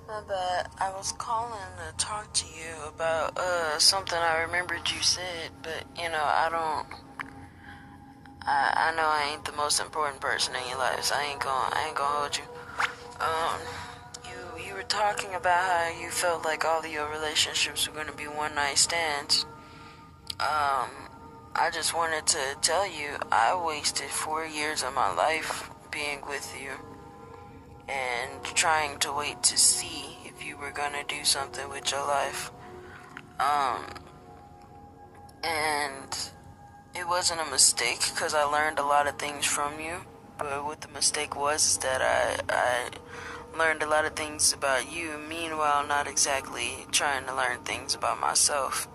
My bad. I was calling to talk to you about something I remembered you said, but I know I ain't the most important person in your life, so I ain't gonna hold you. Um you were talking about how you felt like all of your relationships were gonna be one night stands. I just wanted to tell you I wasted 4 years of my life being with you and trying to wait to see if you were gonna do something with your life. Um, and it wasn't a mistake because I learned a lot of things from you. But what the mistake was is that I learned a lot of things about you, meanwhile not exactly trying to learn things about myself.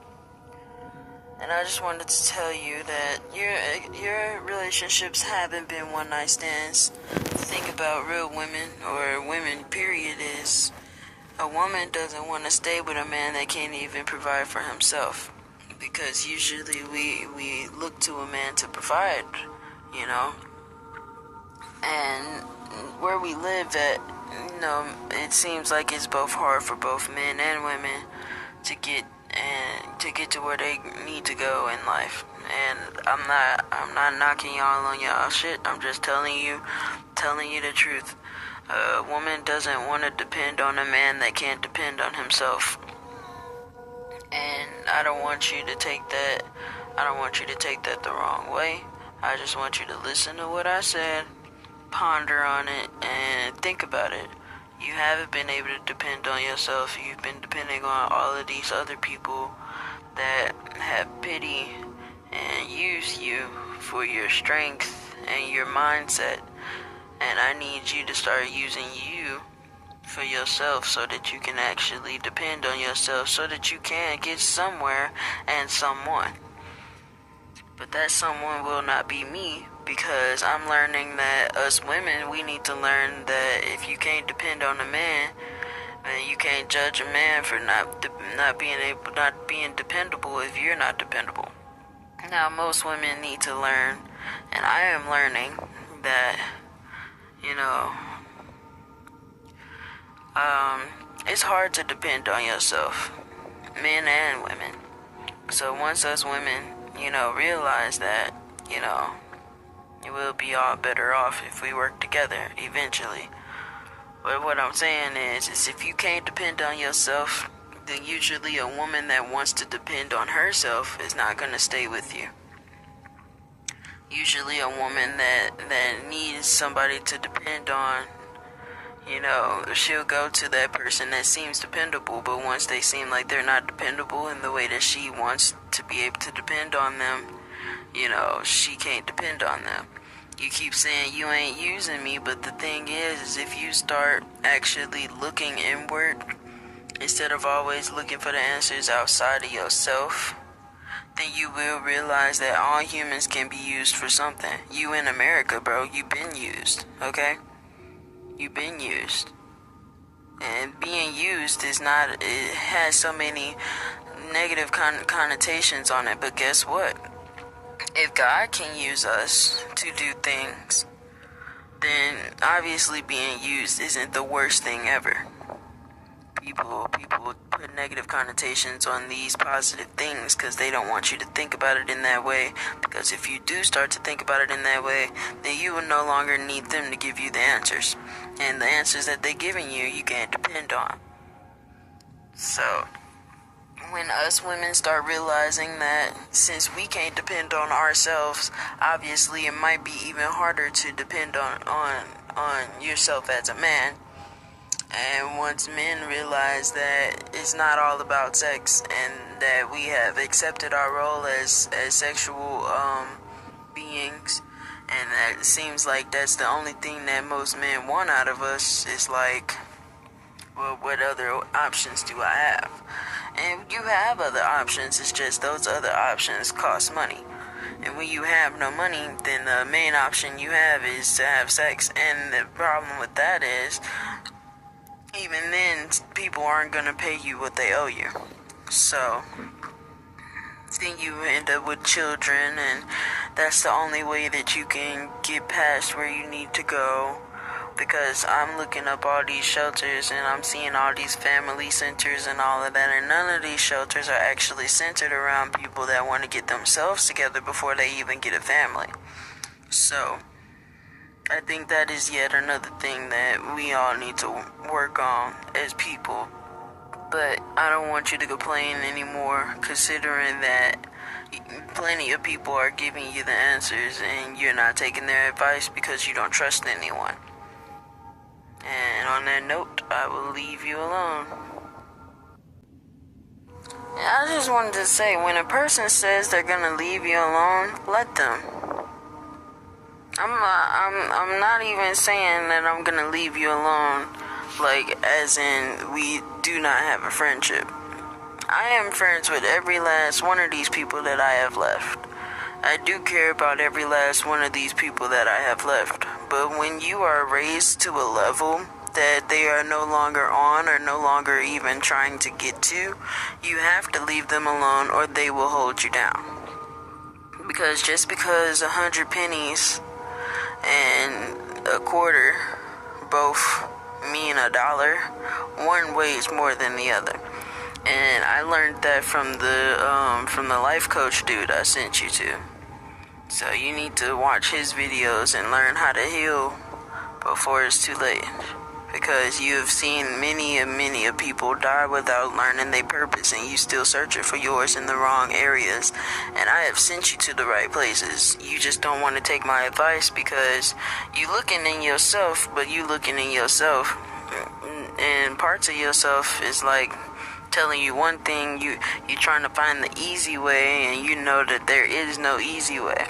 And I just wanted to tell you that your relationships haven't been one night stands. The thing about real women, or women period, is a woman doesn't want to stay with a man that can't even provide for himself. Because usually we look to a man to provide, you know. And where we live at, it seems like it's both hard for both men and women to get to where they need to go in life. And I'm not knocking y'all on y'all shit. I'm just telling you the truth. A woman doesn't want to depend on a man that can't depend on himself. And I don't want you to take that the wrong way. I just want you to listen to what I said, ponder on it, and think about it. You haven't been able to depend on yourself. You've been depending on all of these other people that have pity and use you for your strength and your mindset. And I need you to start using you for yourself so that you can actually depend on yourself so that you can get somewhere and someone. But that someone will not be me, because I'm learning that us women, we need to learn that if you can't depend on a man, then you can't judge a man for not being dependable if you're not dependable. Now, most women need to learn, and I am learning that, it's hard to depend on yourself, men and women. So once us women, realize that, we'll be all better off if we work together eventually. But what I'm saying is if you can't depend on yourself, then usually a woman that wants to depend on herself is not going to stay with you. Usually a woman that needs somebody to depend on, she'll go to that person that seems dependable, but once they seem like they're not dependable in the way that she wants to be able to depend on them, she can't depend on them. You keep saying you ain't using me, but the thing is if you start actually looking inward instead of always looking for the answers outside of yourself, then you will realize that all humans can be used for something. You in America, bro, you've been used, okay? You've been used. And being used it has so many negative connotations on it, but guess what? If God can use us to do things, then obviously being used isn't the worst thing ever. People put negative connotations on these positive things because they don't want you to think about it in that way. Because if you do start to think about it in that way, then you will no longer need them to give you the answers. And the answers that they're giving you, you can't depend on. So when us women start realizing that since we can't depend on ourselves, obviously it might be even harder to depend on yourself as a man. And once men realize that it's not all about sex and that we have accepted our role as sexual beings, and that it seems like that's the only thing that most men want out of us, is like, well, what other options do I have? And you have other options, it's just those other options cost money. And when you have no money, then the main option you have is to have sex. And the problem with that is, even then, people aren't going to pay you what they owe you. So then you end up with children, and that's the only way that you can get past where you need to go, because I'm looking up all these shelters and I'm seeing all these family centers and all of that, and none of these shelters are actually centered around people that want to get themselves together before they even get a family. So I think that is yet another thing that we all need to work on as people. But I don't want you to complain anymore, considering that plenty of people are giving you the answers and you're not taking their advice because you don't trust anyone. And on that note, I will leave you alone. And I just wanted to say, when a person says they're gonna leave you alone, let them. I'm not even saying that I'm gonna leave you alone, like as in we do not have a friendship. I am friends with every last one of these people that I have left. I do care about every last one of these people that I have left. But when you are raised to a level that they are no longer on or no longer even trying to get to, you have to leave them alone or they will hold you down. Because just because 100 pennies and a quarter both mean $1, one weighs more than the other. And I learned that from the life coach dude I sent you to. So you need to watch his videos and learn how to heal before it's too late. Because you have seen many people die without learning their purpose, and you still searching for yours in the wrong areas. And I have sent you to the right places. You just don't want to take my advice because you looking in yourself, but you looking in yourself, and parts of yourself is like telling you one thing, you're trying to find the easy way, and you know that there is no easy way.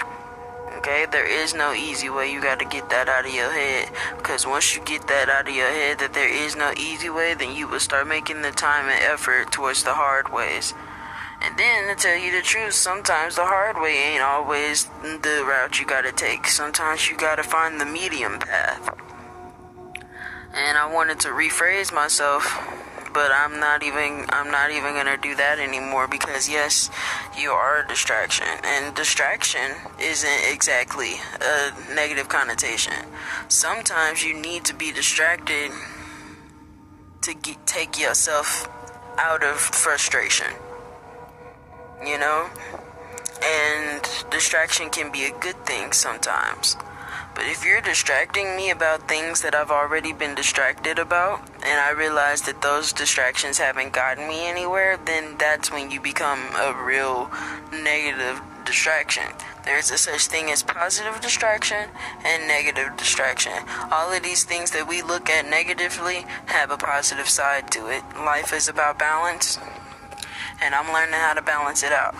Okay, there is no easy way. You got to get that out of your head, because once you get that out of your head that there is no easy way, then you will start making the time and effort towards the hard ways. And then, to tell you the truth, sometimes the hard way ain't always the route you got to take. Sometimes you got to find the medium path. And I wanted to rephrase myself, but I'm not even gonna do that anymore, because yes, you are a distraction, and distraction isn't exactly a negative connotation. Sometimes you need to be distracted to take yourself out of frustration, you know? And distraction can be a good thing sometimes. But if you're distracting me about things that I've already been distracted about, and I realize that those distractions haven't gotten me anywhere, then that's when you become a real negative distraction. There's a such thing as positive distraction and negative distraction. All of these things that we look at negatively have a positive side to it. Life is about balance, and I'm learning how to balance it out.